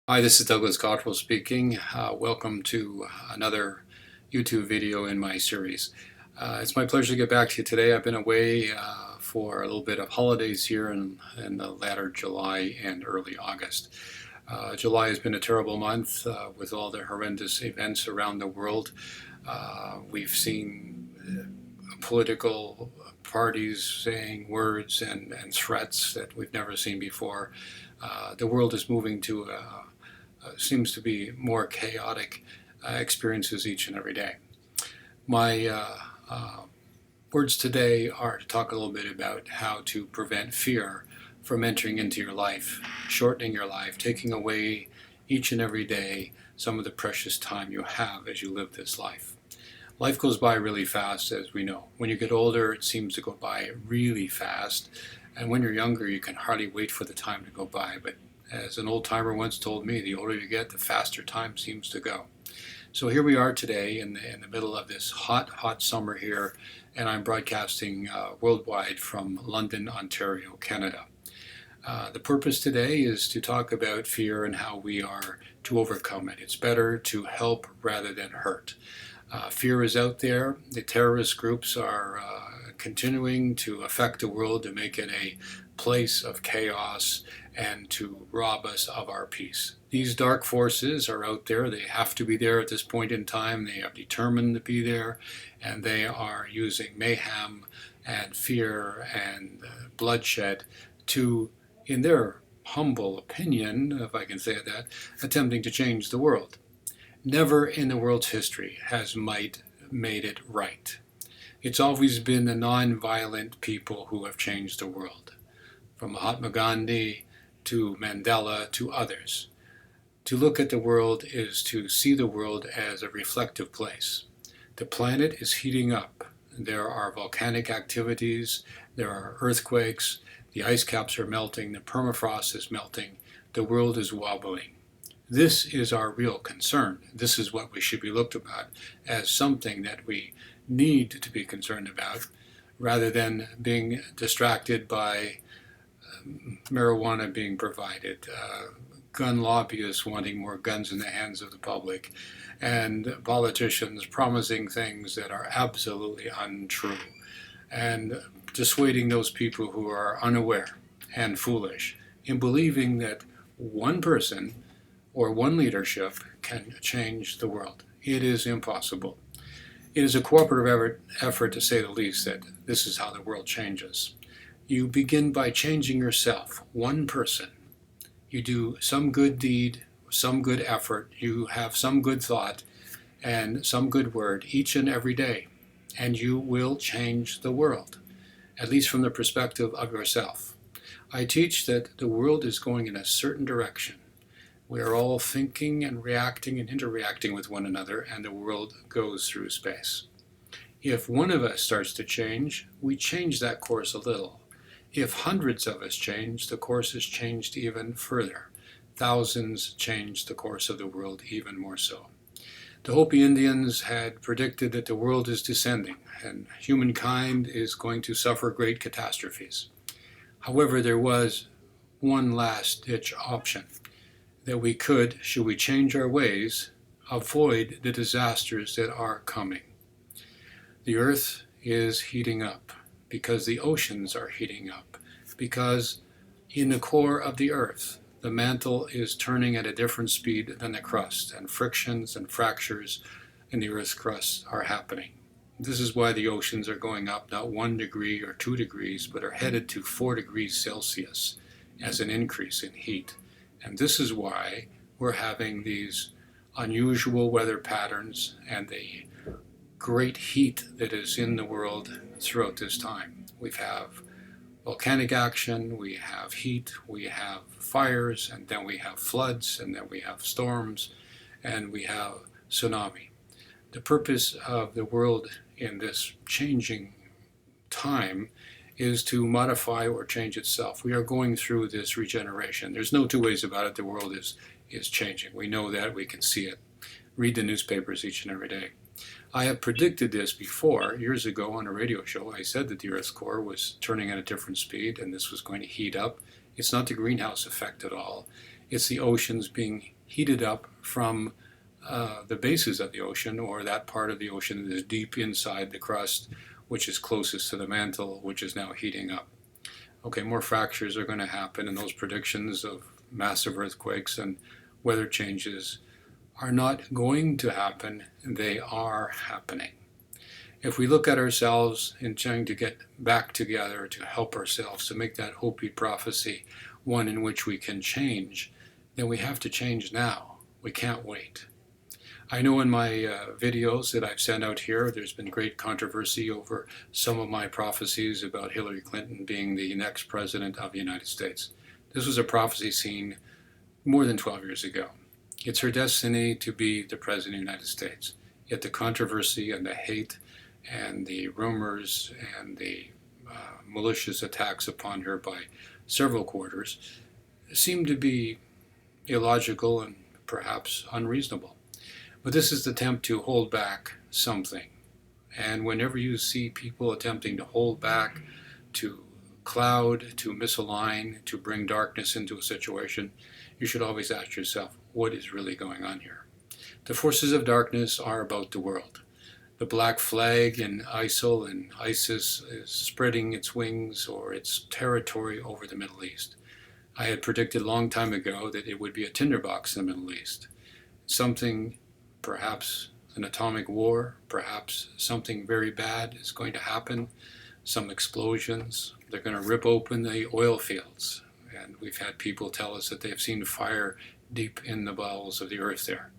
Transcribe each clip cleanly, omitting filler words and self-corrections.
Hi, this is Douglas Cottrell speaking. Welcome to another YouTube video in my series. It's my pleasure to get back to you today. I've been away for a little bit of holidays here in the latter July and early August. July has been a terrible month with all the horrendous events around the world. We've seen political parties saying words and threats that we've never seen before. The world is moving to seems to be more chaotic experiences each and every day. My words today are to talk a little bit about how to prevent fear from entering into your life, shortening your life, taking away each and every day some of the precious time you have as you live this life. Life goes by really fast, as we know. When you get older, it seems to go by really fast. And when you're younger, you can hardly wait for the time to go by. But as an old timer once told me, the older you get, the faster time seems to go. So here we are today in the middle of this hot summer here, and I'm broadcasting worldwide from London, Ontario, Canada. The purpose today is to talk about fear and how we are to overcome it. It's better to help rather than hurt. Fear is out there. The terrorist groups are continuing to affect the world to make it a place of chaos and to rob us of our peace. These dark forces are out there. They have to be there at this point in time. They are determined to be there, and they are using mayhem and fear and bloodshed to, in their humble opinion, if I can say that, attempting to change the world. Never in the world's history has might made it right. It's always been the non-violent people who have changed the world, from Mahatma Gandhi to Mandela to others. To look at the world is to see the world as a reflective place. The planet is heating up. There are volcanic activities, there are earthquakes, the ice caps are melting, the permafrost is melting, the world is wobbling. This is our real concern. This is what we should be looked about as something that we need to be concerned about, rather than being distracted by marijuana being provided, gun lobbyists wanting more guns in the hands of the public, and politicians promising things that are absolutely untrue, and dissuading those people who are unaware and foolish in believing that one person or one leadership can change the world. It is impossible. It is a cooperative effort, to say the least, that this is how the world changes. You begin by changing yourself, one person. You do some good deed, some good effort, you have some good thought, and some good word each and every day, and you will change the world, at least from the perspective of yourself. I teach that the world is going in a certain direction. We are all thinking and reacting and interacting with one another, and the world goes through space. If one of us starts to change, we change that course a little. If hundreds of us change, the course is changed even further. Thousands change the course of the world even more so. The Hopi Indians had predicted that the world is descending, and humankind is going to suffer great catastrophes. However, there was one last-ditch option, that we could, should we change our ways, avoid the disasters that are coming. The earth is heating up because the oceans are heating up, because in the core of the earth, the mantle is turning at a different speed than the crust, and frictions and fractures in the earth's crust are happening. This is why the oceans are going up not 1 degree or 2 degrees, but are headed to 4 degrees Celsius as an increase in heat. And this is why we're having these unusual weather patterns and the great heat that is in the world throughout this time. We have volcanic action, we have heat, we have fires, and then we have floods, and then we have storms, and we have tsunami. The purpose of the world in this changing time is to modify or change itself. We are going through this regeneration. There's no two ways about it. The world is changing. We know that. We can see it. Read the newspapers each and every day. I have predicted this before, years ago on a radio show. I said that the Earth's core was turning at a different speed and this was going to heat up. It's not the greenhouse effect at all. It's the oceans being heated up from the bases of the ocean, or that part of the ocean that is deep inside the crust, which is closest to the mantle, which is now heating up. Okay, more fractures are going to happen, and those predictions of massive earthquakes and weather changes are not going to happen, they are happening. If we look at ourselves and trying to get back together to help ourselves, to make that Hopi prophecy one in which we can change, then we have to change now. We can't wait. I know in my videos that I've sent out here, there's been great controversy over some of my prophecies about Hillary Clinton being the next president of the United States. This was a prophecy seen more than 12 years ago. It's her destiny to be the president of the United States. Yet the controversy and the hate and the rumors and the malicious attacks upon her by several quarters seem to be illogical and perhaps unreasonable. But this is the attempt to hold back something. And whenever you see people attempting to hold back, to cloud, to misalign, to bring darkness into a situation, you should always ask yourself, what is really going on here? The forces of darkness are about the world. The black flag in ISIL and ISIS is spreading its wings or its territory over the Middle East. I had predicted a long time ago that it would be a tinderbox in the Middle East. Something, perhaps an atomic war, perhaps something very bad is going to happen, some explosions. They're going to rip open the oil fields. And we've had people tell us that they've seen fire deep in the bowels of the earth there.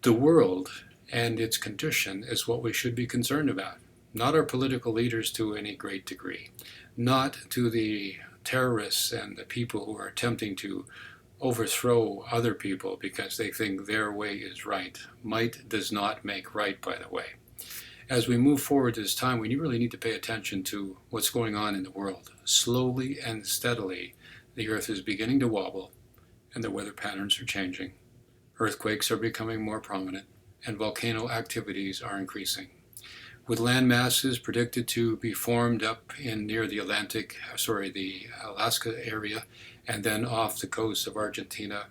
The world and its condition is what we should be concerned about, not our political leaders to any great degree, not to the terrorists and the people who are attempting to overthrow other people because they think their way is right. Might does not make right, by the way. As we move forward this time, we really need to pay attention to what's going on in the world. Slowly and steadily, the earth is beginning to wobble, and the weather patterns are changing. Earthquakes are becoming more prominent, and volcano activities are increasing. With land masses predicted to be formed up in near the the Alaska area, and then off the coast of Argentina,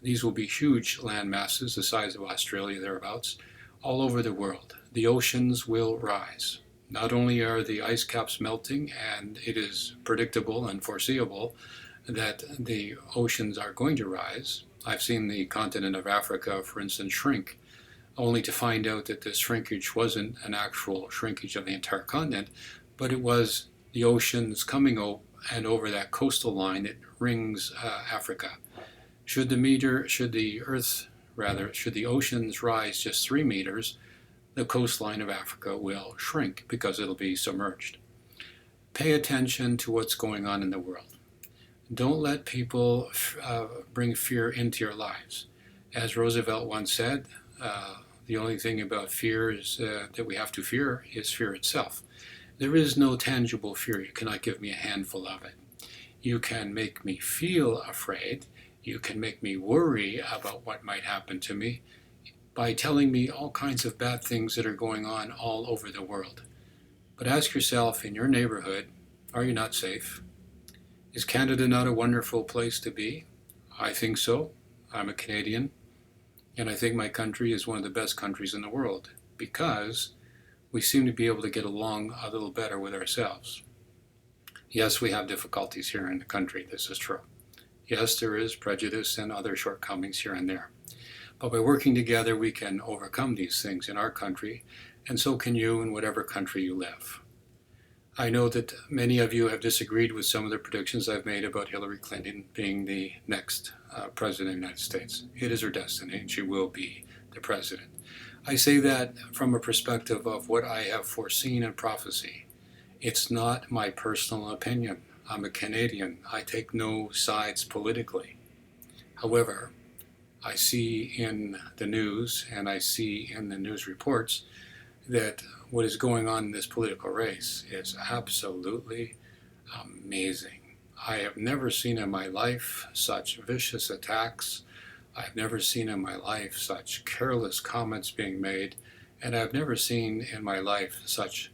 these will be huge land masses, the size of Australia thereabouts, all over the world. The oceans will rise. Not only are the ice caps melting, and it is predictable and foreseeable that the oceans are going to rise. I've seen the continent of Africa, for instance, shrink, only to find out that this shrinkage wasn't an actual shrinkage of the entire continent, but it was the oceans coming over that coastal line that rings Africa. Should the oceans rise just 3 meters, the coastline of Africa will shrink because it'll be submerged. Pay attention to what's going on in the world. Don't let people bring fear into your lives. As Roosevelt once said, the only thing about fear is that we have to fear is fear itself. There is no tangible fear. You cannot give me a handful of it. You can make me feel afraid. You can make me worry about what might happen to me by telling me all kinds of bad things that are going on all over the world. But ask yourself, in your neighborhood, are you not safe? Is Canada not a wonderful place to be? I think so. I'm a Canadian. And I think my country is one of the best countries in the world because we seem to be able to get along a little better with ourselves. Yes, we have difficulties here in the country. This is true. Yes, there is prejudice and other shortcomings here and there. But by working together, we can overcome these things in our country, and so can you in whatever country you live. I know that many of you have disagreed with some of the predictions I've made about Hillary Clinton being the next president of the United States. It is her destiny, and she will be the president. I say that from a perspective of what I have foreseen in prophecy. It's not my personal opinion. I'm a Canadian. I take no sides politically. However, I see in the news and I see in the news reports that what is going on in this political race is absolutely amazing. I have never seen in my life such vicious attacks. I've never seen in my life such careless comments being made, and I've never seen in my life such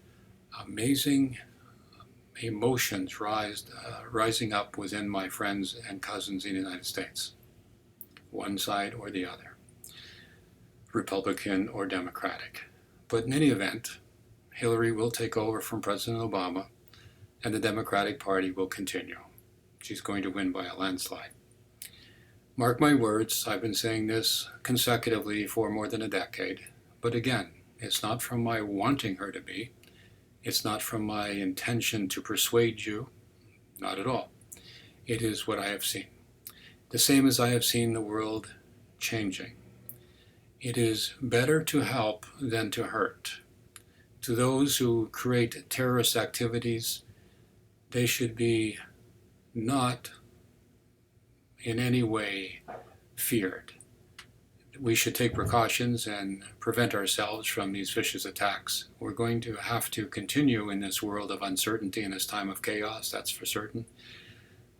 amazing emotions rising up within my friends and cousins in the United States. one side or the other, Republican or Democratic. But in any event, Hillary will take over from President Obama, and the Democratic Party will continue. She's going to win by a landslide. Mark my words, I've been saying this consecutively for more than a decade, but again, it's not from my wanting her to be. It's not from my intention to persuade you, not at all. It is what I have seen. The same as I have seen the world changing. It is better to help than to hurt. To those who create terrorist activities, they should be not in any way feared. We should take precautions and prevent ourselves from these vicious attacks. We're going to have to continue in this world of uncertainty in this time of chaos, that's for certain.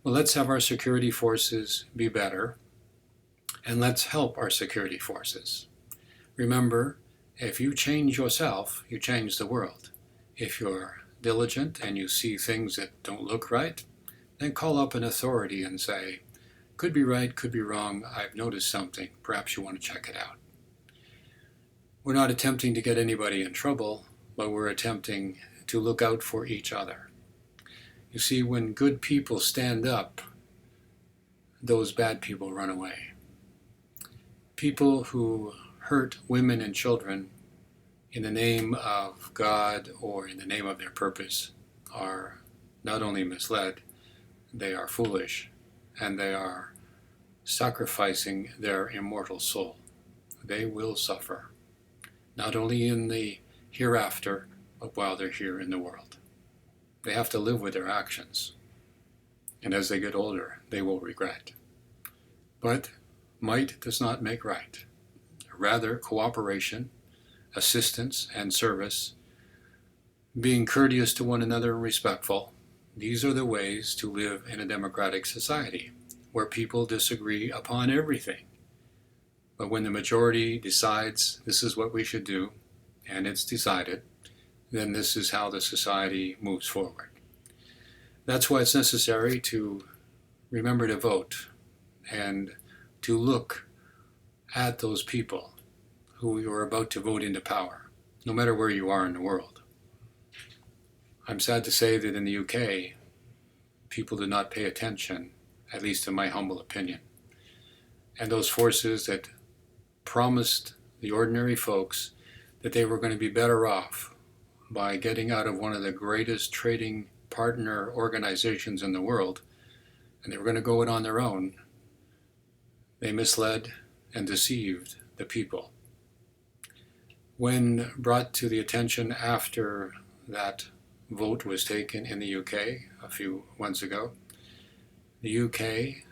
Well, let's have our security forces be better, and let's help our security forces. Remember, if you change yourself, you change the world. If you're diligent and you see things that don't look right, then call up an authority and say, could be right, could be wrong, I've noticed something, perhaps you want to check it out. We're not attempting to get anybody in trouble, but we're attempting to look out for each other. You see, when good people stand up, those bad people run away. People who hurt women and children in the name of God or in the name of their purpose are not only misled, they are foolish, and they are sacrificing their immortal soul. They will suffer, not only in the hereafter, but while they're here in the world. They have to live with their actions, and as they get older, they will regret. But might does not make right. Rather, cooperation, assistance, and service, being courteous to one another and respectful, these are the ways to live in a democratic society where people disagree upon everything. But when the majority decides this is what we should do, and it's decided, then this is how the society moves forward. That's why it's necessary to remember to vote and to look at those people who you are about to vote into power, no matter where you are in the world. I'm sad to say that in the UK, people did not pay attention, at least in my humble opinion. And those forces that promised the ordinary folks that they were going to be better off by getting out of one of the greatest trading partner organizations in the world, and they were going to go it on their own, they misled and deceived the people. When brought to the attention after that vote was taken in the UK a few months ago, the UK,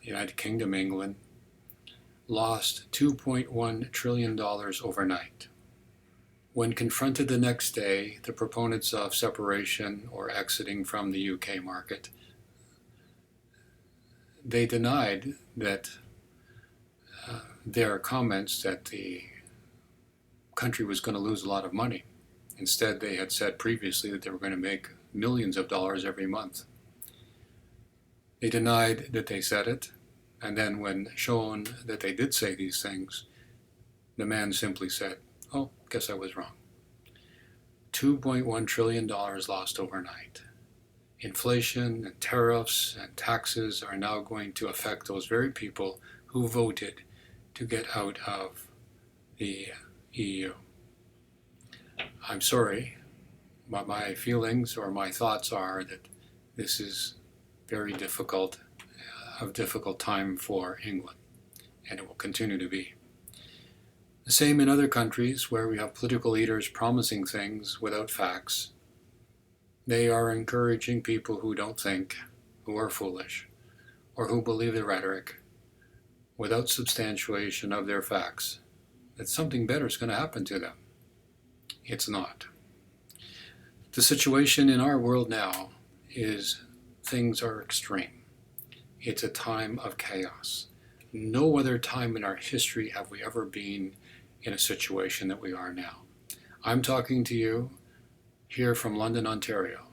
United Kingdom, England, lost $2.1 trillion overnight. When confronted the next day, the proponents of separation or exiting from the UK market, they denied that their comments that the country was going to lose a lot of money. Instead, they had said previously that they were going to make millions of dollars every month. They denied that they said it, and then when shown that they did say these things, the man simply said, oh, guess I was wrong. $2.1 trillion lost overnight. Inflation and tariffs and taxes are now going to affect those very people who voted to get out of the EU. I'm sorry, but my feelings or my thoughts are that this is very difficult, a difficult time for England, and it will continue to be. The same in other countries where we have political leaders promising things without facts. They are encouraging people who don't think, who are foolish, or who believe the rhetoric without substantiation of their facts, that something better is going to happen to them. It's not. The situation in our world now is things are extreme. It's a time of chaos. No other time in our history have we ever been in a situation that we are now. I'm talking to you here from London, Ontario,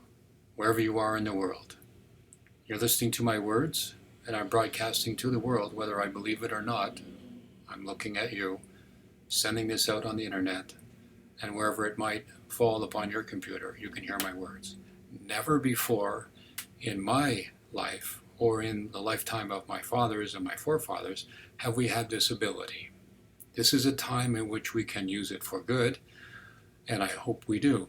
wherever you are in the world. You're listening to my words, and I'm broadcasting to the world, whether I believe it or not. I'm looking at you, sending this out on the internet, and wherever it might fall upon your computer, you can hear my words. Never before in my life, or in the lifetime of my fathers and my forefathers, have we had this ability. This is a time in which we can use it for good, and I hope we do.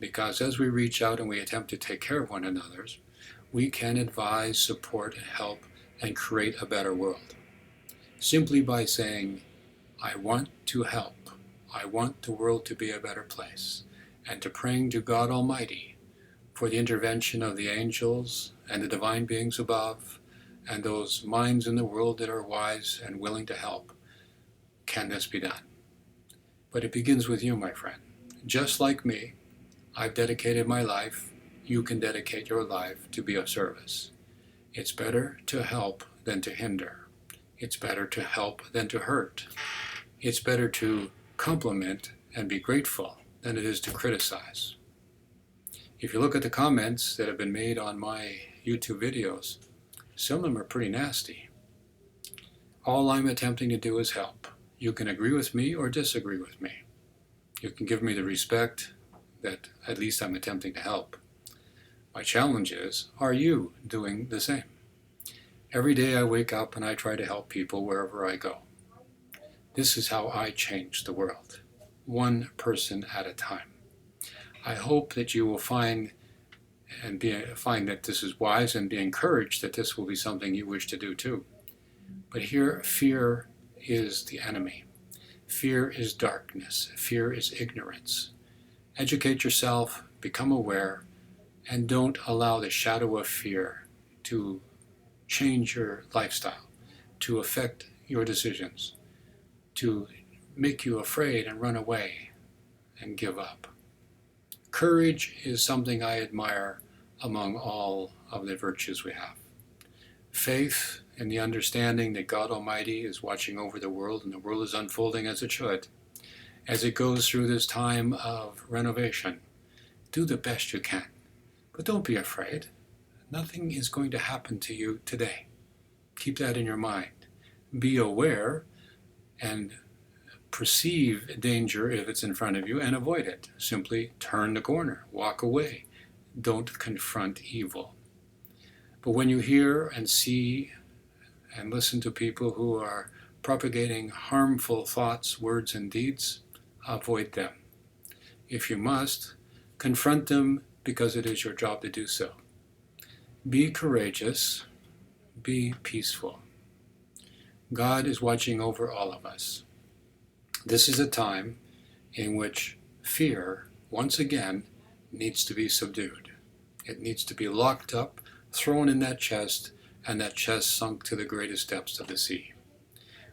Because as we reach out and we attempt to take care of one another, we can advise, support, help, and create a better world. Simply by saying, I want to help. I want the world to be a better place. And to praying to God Almighty for the intervention of the angels and the divine beings above and those minds in the world that are wise and willing to help. Can this be done? But it begins with you, my friend. Just like me, I've dedicated my life. You can dedicate your life to be of service. It's better to help than to hinder. It's better to help than to hurt. It's better to compliment and be grateful than it is to criticize. If you look at the comments that have been made on my YouTube videos, some of them are pretty nasty. All I'm attempting to do is help. You can agree with me or disagree with me. You can give me the respect that at least I'm attempting to help. My challenge is, are you doing the same? Every day I wake up and I try to help people wherever I go. This is how I change the world, one person at a time. I hope that you will find that this is wise and be encouraged that this will be something you wish to do too. But here, fear is the enemy. Fear is darkness. Fear is ignorance. Educate yourself, become aware, and don't allow the shadow of fear to change your lifestyle, to affect your decisions, to make you afraid and run away and give up. Courage is something I admire among all of the virtues we have. Faith in the understanding that God Almighty is watching over the world and the world is unfolding as it should. As it goes through this time of renovation, do the best you can. But don't be afraid. Nothing is going to happen to you today. Keep that in your mind. Be aware and perceive danger if it's in front of you and avoid it. Simply turn the corner, walk away. Don't confront evil. But when you hear and see and listen to people who are propagating harmful thoughts, words, and deeds, avoid them. If you must, confront them because it is your job to do so. Be courageous. Be peaceful. God is watching over all of us. This is a time in which fear, once again, needs to be subdued. It needs to be locked up, thrown in that chest, and that chest sunk to the greatest depths of the sea.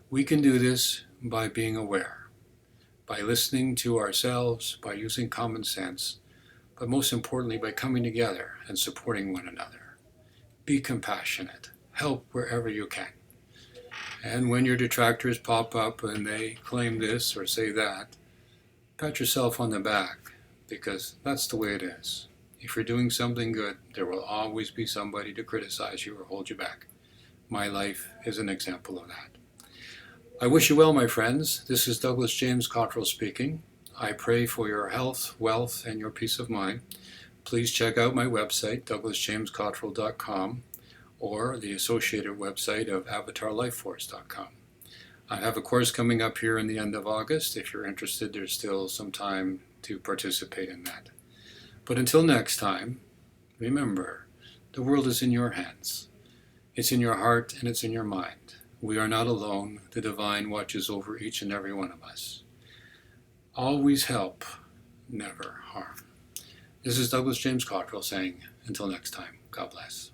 We can do this by being aware, by listening to ourselves, by using common sense, but most importantly, by coming together and supporting one another. Be compassionate. Help wherever you can. And when your detractors pop up and they claim this or say that, pat yourself on the back, because that's the way it is. If you're doing something good, there will always be somebody to criticize you or hold you back. My life is an example of that. I wish you well, my friends. This is Douglas James Cottrell speaking. I pray for your health, wealth, and your peace of mind. Please check out my website, douglasjamescottrell.com, or the associated website of avatarlifeforce.com. I have a course coming up here in the end of August. If you're interested, there's still some time to participate in that. But until next time, remember, the world is in your hands. It's in your heart and it's in your mind. We are not alone. The divine watches over each and every one of us. Always help, never harm. This is Douglas James Cottrell saying, until next time, God bless.